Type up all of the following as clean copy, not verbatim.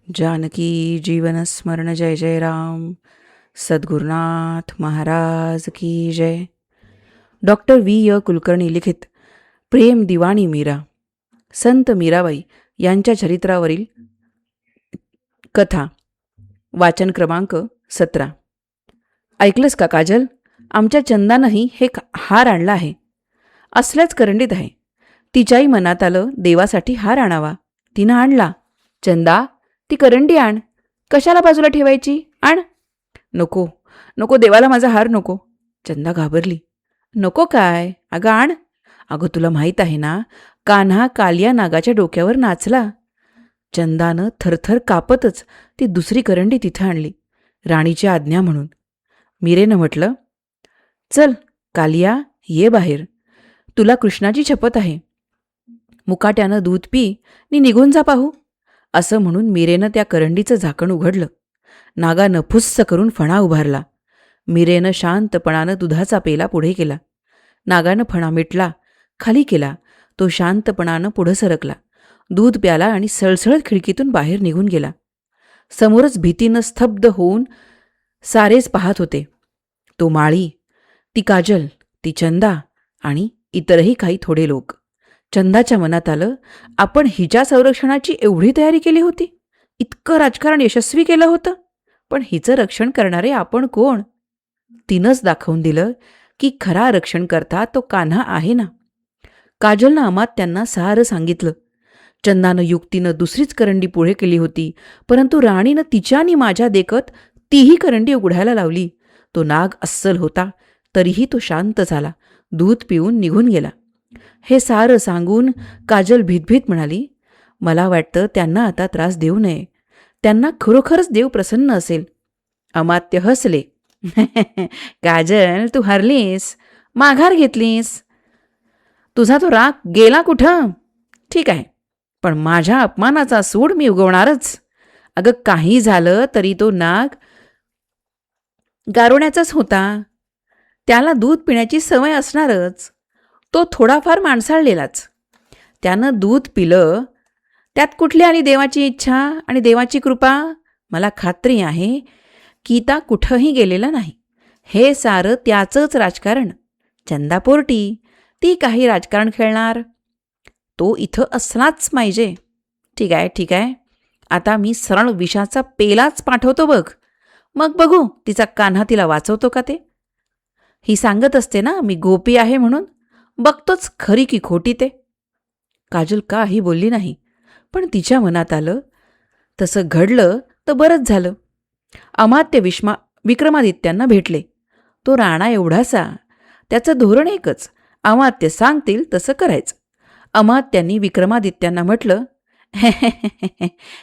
जानकी जीवन स्मरण जय जय राम. सद्गुरुनाथ महाराज की जय. डॉक्टर कुलकर्णी लिखित प्रेम दिवाणी मीरा, संत मीराबाई यांच्या चरित्रावरील कथा. वाचन क्रमांक 17. ऐकलंस का काजल? आमच्या चंदानंही हे हार आणला आहे. असल्याच करंडीत आहे. तिच्याही मनात आलं देवासाठी हार आणावा. तिनं आणला. चंदा, ती करंडी आण. कशाला बाजूला ठेवायची? आण. नको नको, देवाला माझा हार नको. चंदा घाबरली. नको काय? अगं आण. अगं तुला माहीत आहे ना, कान्हा कालिया नागाच्या डोक्यावर नाचला. चंदानं थरथर कापतच ती दुसरी करंडी तिथं आणली, राणीची आज्ञा म्हणून. मीरेनं म्हटलं, चल कालिया, ये बाहेर. तुला कृष्णाची शपथ आहे. मुकाट्यानं दूध पी नि निघून जा पाहू. असं म्हणून मीरेनं त्या करंडीचं झाकण उघडलं. नागानं फुस्स करून फणा उभारला. मीरेनं शांतपणानं दुधाचा पेला पुढे केला. नागानं फणा मिटला, खाली केला. तो शांतपणानं पुढं सरकला, दूध प्याला आणि सळसळत खिडकीतून बाहेर निघून गेला. समोरच भीतीनं स्तब्ध होऊन सारेच पाहत होते. तो माळी, ती काजल, ती चंदा आणि इतरही काही थोडे लोक. चंदाच्या मनात आलं, आपण हिच्या संरक्षणाची एवढी तयारी केली होती, इतकं राजकारण यशस्वी केलं होतं, पण हिचं रक्षण करणारे आपण कोण? तिनंच दाखवून दिलं की खरा रक्षणकर्ता तो कान्हा आहे ना. काजलनं अमात्यांना सारं सांगितलं. चंदानं युक्तीनं दुसरीच करंडी पुढे केली होती, परंतु राणीनं तिच्यानी माझ्या देखत तीही करंडी उघडायला लावली. तो नाग अस्सल होता, तरीही तो शांत झाला, दूध पिऊन निघून गेला. हे सारं सांगून काजल भीतभीत म्हणाली, मला वाटतं त्यांना आता त्रास देऊ नये. त्यांना खरोखरच देव प्रसन्न असेल. अमात्य हसले. काजल, तू हरलीस, माघार घेतलीस. तुझा तो राग गेला कुठं? ठीक आहे, पण माझ्या अपमानाचा सूड मी उगवणारच. अगं काही झालं तरी तो नाग गारुण्याचाच होता. त्याला दूध पिण्याची सवय असणारच. तो थोडाफार माणसाळलेलाच. त्यानं दूध पिलं, त्यात कुठली आणि देवाची इच्छा आणि देवाची कृपा? मला खात्री आहे गीता कुठंही गेलेला नाही. हे सारं त्याचंच राजकारण. चंदा पोरटी, ती काही राजकारण खेळणार? तो इथं असलाच पाहिजे. ठीक आहे, ठीक आहे, आता मी सरळ विषाचा पेलाच पाठवतो बघ. मग बघू तिचा कान्हा तिला वाचवतो का ते. ही सांगत असते ना मी गोपी आहे म्हणून. बघतोच खरी की खोटी ते. काजल काही बोलली नाही, पण तिच्या मनात आलं, तसं घडलं तर बरंच झालं. अमात्य विक्रमादित्यांना भेटले. तो राणा एवढासा, त्याचं धोरण एकच, अमात्य सांगतील तसं करायचं. अमात्यांनी विक्रमादित्यांना म्हटलं,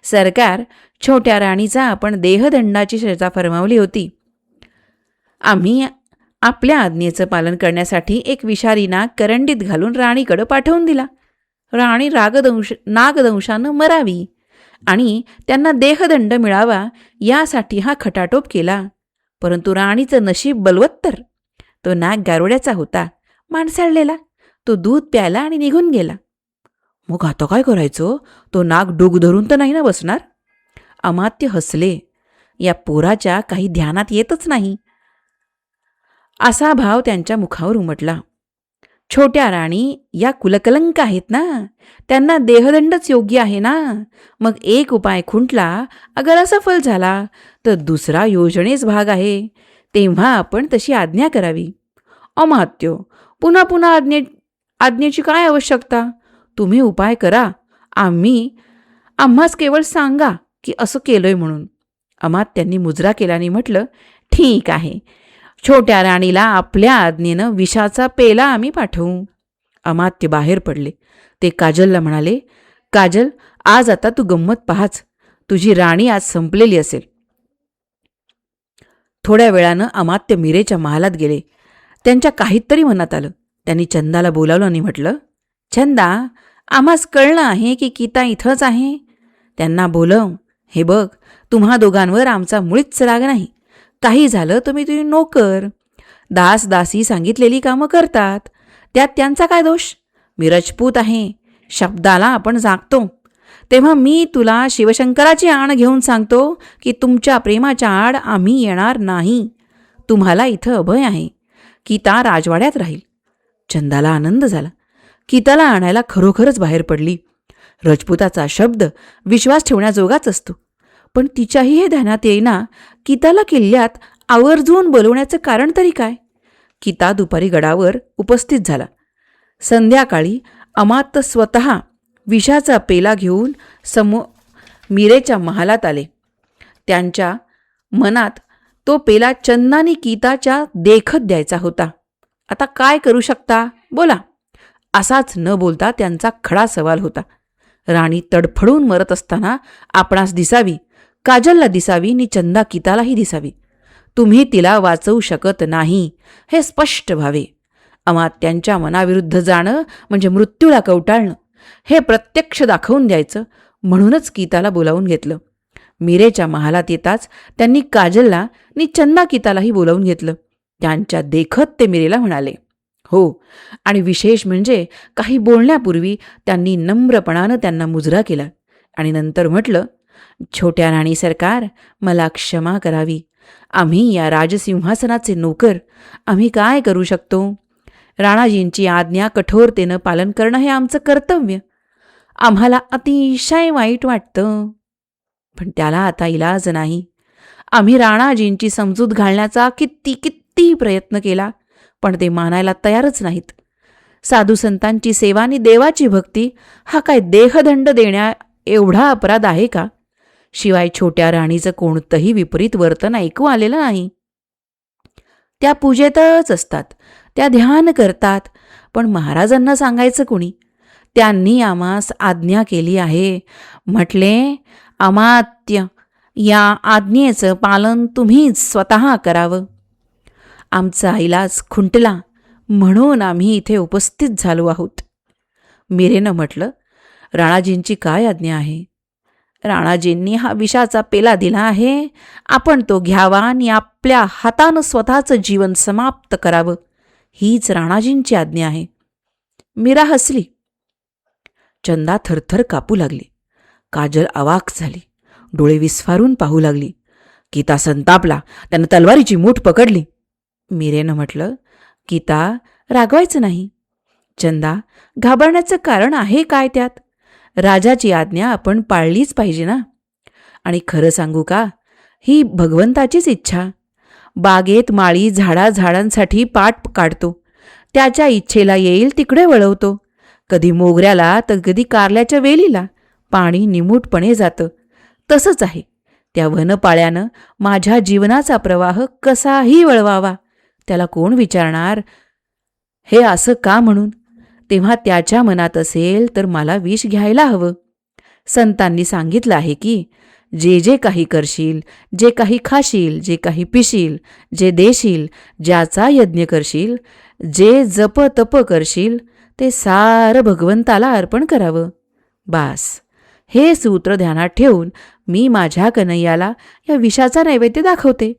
सरकार, छोट्या राणीचा आपण देहदंडाची सजा फरमावली होती. आम्ही आपल्या आज्ञेचं पालन करण्यासाठी एक विषारी नाग करंडीत घालून राणीकडं पाठवून दिला. राणी नागदंशानं मरावी आणि त्यांना देहदंड मिळावा यासाठी हा खटाटोप केला. परंतु राणीचं नशीब बलवत्तर. तो नाग गारुड्याचा होता, माणसाळलेला. तो दूध प्यायला आणि निघून गेला. मग आता काय करायचं? तो नाग डोक धरून तर नाही ना बसणार? अमात्य हसले. या पोराच्या काही ध्यानात येतच नाही, असा भाव त्यांच्या मुखावर उमटला. छोट्या राणी या कुलकलंक आहेत ना, त्यांना देहदंडच योग्य आहे ना. मग एक उपाय खुंटला, अगर असफल झाला तर दुसरा योजनेच भाग आहे. तेव्हा आपण तशी आज्ञा करावी. अमात्य, पुन्हा पुन्हा आज्ञेची काय आवश्यकता? तुम्ही उपाय करा, आम्हास केवळ सांगा की असं केलंय म्हणून. अमात्यांनी मुजरा केल्याने म्हटलं, ठीक आहे, छोट्या राणीला आपल्या आज्ञेनं विषाचा पेला आम्ही पाठवू. अमात्य बाहेर पडले. ते काजलला म्हणाले, काजल, आज आता तू गंमत पाहाच. तुझी राणी आज संपलेली असेल. थोड्या वेळानं अमात्य मीरेच्या महालात गेले. त्यांच्या काहीतरी मनात आलं. त्यांनी चंदाला बोलावलं आणि म्हटलं, चंदा, आम्हास कळलं आहे की गीता इथंच आहे. त्यांना बोलव. हे बघ, तुम्हा दोघांवर आमचा मुळीच राग नाही. काही झालं तर मी तुझी नोकर. दासी सांगितलेली कामं करतात, त्यात त्यांचा काय दोष? मी राजपूत आहे, शब्दाला आपण जागतो. तेव्हा मी तुला शिवशंकराची आण घेऊन सांगतो की तुमच्या प्रेमाच्या आड आम्ही येणार नाही. तुम्हाला इथं अभय आहे. गीता राजवाड्यात राहील. चंदाला आनंद झाला. गीताला आणायला खरोखरच बाहेर पडली. रजपुताचा शब्द विश्वास ठेवण्याजोगाच असतो. पण तिच्याही हे ध्यानात येईना गीताला किल्ल्यात आवर्जून बोलवण्याचं कारण तरी काय. गीता दुपारी गडावर उपस्थित झाला. संध्याकाळी अमात्य स्वतः विषाचा पेला घेऊन मीरेच्या महालात आले. त्यांच्या मनात तो पेला चंदानी गीताच्या देखत द्यायचा होता. आता काय करू शकता बोला, असाच न बोलता त्यांचा खडा सवाल होता. राणी तडफडून मरत असताना आपणास दिसावी, काजलला दिसावी आणि चंदा गीतालाही दिसावी. तुम्ही तिला वाचवू शकत नाही हे स्पष्ट व्हावे. अमात्यांच्या मनाविरुद्ध जाणं म्हणजे मृत्यूला कवटाळणं हे प्रत्यक्ष दाखवून द्यायचं. म्हणूनच गीताला बोलावून घेतलं. मीरेच्या महालात येताच त्यांनी काजलला आणि चंदा गीतालाही बोलावून घेतलं. त्यांच्या देखत ते मीरेला म्हणाले, हो, आणि विशेष म्हणजे काही बोलण्यापूर्वी त्यांनी नम्रपणानं त्यांना मुजरा केला आणि नंतर म्हटलं, छोट्या राणी सरकार, मला क्षमा करावी. आम्ही या राजसिंहासनाचे नोकर, आम्ही काय करू शकतो. राणाजींची आज्ञा कठोरतेनं पालन करणं हे आमचं कर्तव्य. आम्हाला अतिशय वाईट वाटतं, पण त्याला आता इलाज नाही. आम्ही राणाजींची समजूत घालण्याचा किती प्रयत्न केला, पण ते मानायला तयारच नाहीत. साधू संतांची सेवा आणि देवाची भक्ती हा काय देहदंड देण्या एवढा अपराध आहे का. शिवाय छोट्या राणीचं कोणतंही विपरीत वर्तन ऐकू आलेलं नाही. त्या पूजेतच असतात, त्या ध्यान करतात, पण महाराजांना सांगायचं कोणी. त्यांनी आम्हास आज्ञा केली आहे. म्हटले, अमात्य, या आज्ञेचं पालन तुम्हीच स्वतः करावं. आमचा इलाज खुंटला म्हणून आम्ही इथे उपस्थित झालो आहोत. मीरेनं म्हटलं, राणाजींची काय आज्ञा आहे. राणाजींनी हा विषाचा पेला दिला आहे. आपण तो घ्यावा आणि आपल्या हातानं स्वतःचं जीवन समाप्त करावं, हीच राणाजींची आज्ञा आहे. मीरा हसली. चंदा थरथर कापू लागली. काजल अवाक झाली, डोळे विस्फारून पाहू लागली. गीता संतापला, त्यानं तलवारीची मूठ पकडली. मीरेनं म्हटलं, गीता, रागवायचं नाही. चंदा, घाबरण्याचं कारण आहे काय त्यात. राजाची आज्ञा आपण पाळलीच पाहिजे ना. आणि खरं सांगू का, ही भगवंताचीच इच्छा. बागेत माळी झाडांसाठी पाठ काढतो, त्याच्या इच्छेला येईल तिकडे वळवतो. कधी मोगऱ्याला तर कधी कारल्याच्या वेलीला पाणी निमूटपणे जातं. तसंच आहे, त्या वनपाळ्यानं माझ्या जीवनाचा प्रवाह कसाही वळवावा, त्याला कोण विचारणार हे असं का म्हणून. तेव्हा त्याच्या मनात असेल तर मला विष घ्यायला हवं. संतांनी सांगितलं आहे की जे जे काही करशील, जे काही खाशील, जे काही पिशील, जे देशील, ज्याचा यज्ञ करशील, जे जप तप करशील, ते सारं भगवंताला अर्पण करावं. बास, हे सूत्र ध्यानात ठेवून मी माझ्या कन्हैयाला या विषाचा नैवेद्य दाखवते.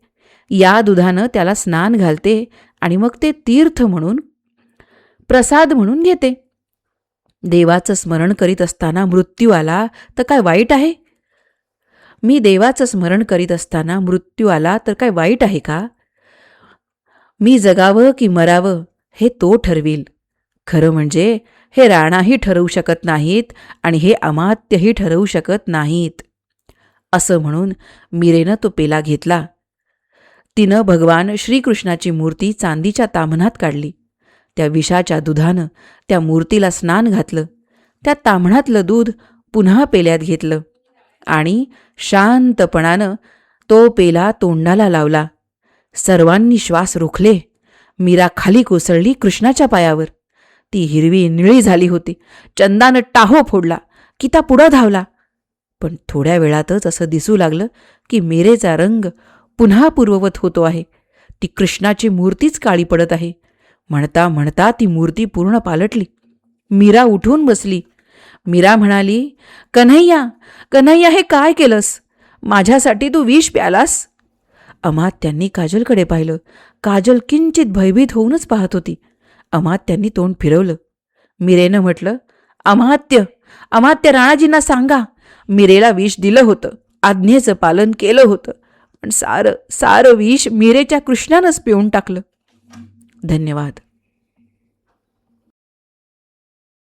या दुधानं त्याला स्नान घालते आणि मग ते तीर्थ म्हणून, प्रसाद म्हणून घेते. देवाचं स्मरण करीत असताना मृत्यू आला तर काय वाईट आहे. मी देवाचं स्मरण करीत असताना मृत्यू आला तर काय वाईट आहे का. मी जगावं की मरावं हे तो ठरवील. खरं म्हणजे हे राणाही ठरवू शकत नाहीत आणि हे अमात्यही ठरवू शकत नाहीत. असं म्हणून मीरेनं तो पेला घेतला. तिनं भगवान श्रीकृष्णाची मूर्ती चांदीच्या ताम्हणात काढली. त्या विषाच्या दुधानं त्या मूर्तीला स्नान घातलं. त्या ताम्हणातलं दूध पुन्हा पेल्यात घेतलं आणि शांतपणानं तो पेला तोंडाला लावला. सर्वांनी श्वास रोखले. मीरा खाली कोसळली कृष्णाच्या पायावर. ती हिरवी निळी झाली होती. चंदानं टाहो फोडला. गीता पुढं धावला. पण थोड्या वेळातच असं दिसू लागलं की मीरेचा रंग पुन्हा पूर्ववत होतो आहे. ती कृष्णाची मूर्तीच काळी पडत आहे. म्हणता म्हणता ती मूर्ती पूर्ण पालटली. मीरा उठून बसली. मीरा म्हणाली, कन्हैया, कन्हैया, हे काय केलंस. माझ्यासाठी तू विष प्यालास. अमात्यांनी काजलकडे पाहिलं. काजल किंचित भयभीत होऊनच पाहत होती. अमात्यांनी तोंड फिरवलं. मीरेनं म्हटलं, अमात्य, अमात्य, राणाजींना सांगा मीरेला विष दिलं होतं, आज्ञेचं पालन केलं होतं, पण सारं विष मीरेच्या कृष्णानंच पिऊन टाकलं. धन्यवाद.